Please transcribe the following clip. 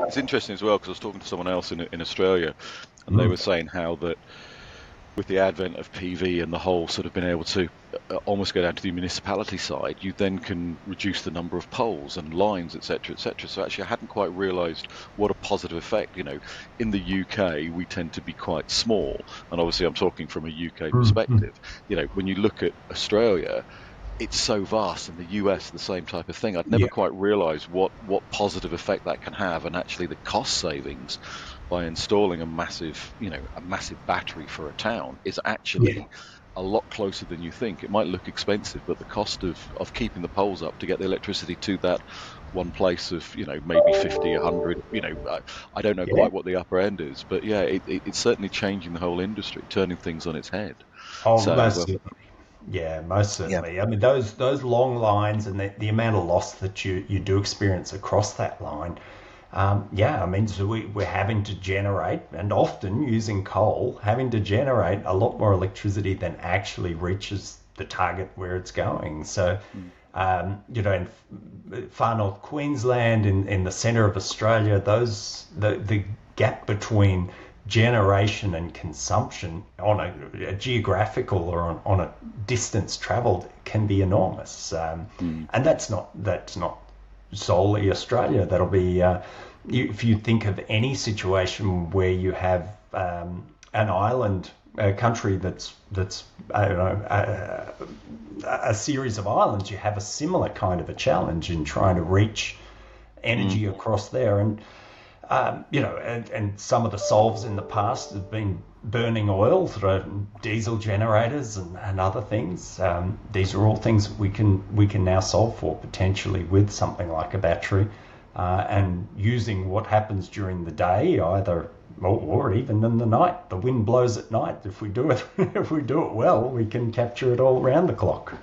It's interesting as well because I was talking to someone else in Australia, and they Mm. were saying how that with the advent of PV and the whole sort of being able to almost go down to the municipality side, you then can reduce the number of poles and lines, etc., etc. So actually, I hadn't quite realised what a positive effect. In the UK, we tend to be quite small, and obviously, I'm talking from a UK Mm. Mm. perspective. When you look at Australia, it's so vast, and the US, the same type of thing. I'd never Yeah. quite realised what positive effect that can have, and actually the cost savings by installing a massive battery for a town is Yeah. actually a lot closer than you think. It might look expensive, but the cost of keeping the poles up to get the electricity to that one place of maybe 50, 100. I don't know Yeah. quite what the upper end is, but yeah, it's certainly changing the whole industry, turning things on its head. Oh, So most certainly. Yeah, most yeah. certainly. I mean, those long lines and the amount of loss that you do experience across that line. Yeah, I mean, so we're having to generate, and often using coal, having to generate a lot more electricity than actually reaches the target where it's going. So, Mm, in far north Queensland, in the centre of Australia, the gap between generation and consumption on a geographical or on a distance travelled can be enormous, mm, and that's not solely Australia. That'll be if you think of any situation where you have an island, a country that's I don't know a series of islands, you have a similar kind of a challenge in trying to reach mm, energy across there. And some of the solves in the past have been burning oil through diesel generators and other things. These are all things we can now solve for potentially with something like a battery, and using what happens during the day, either or even in the night. The wind blows at night. If we do it, if we do it well, we can capture it all around the clock.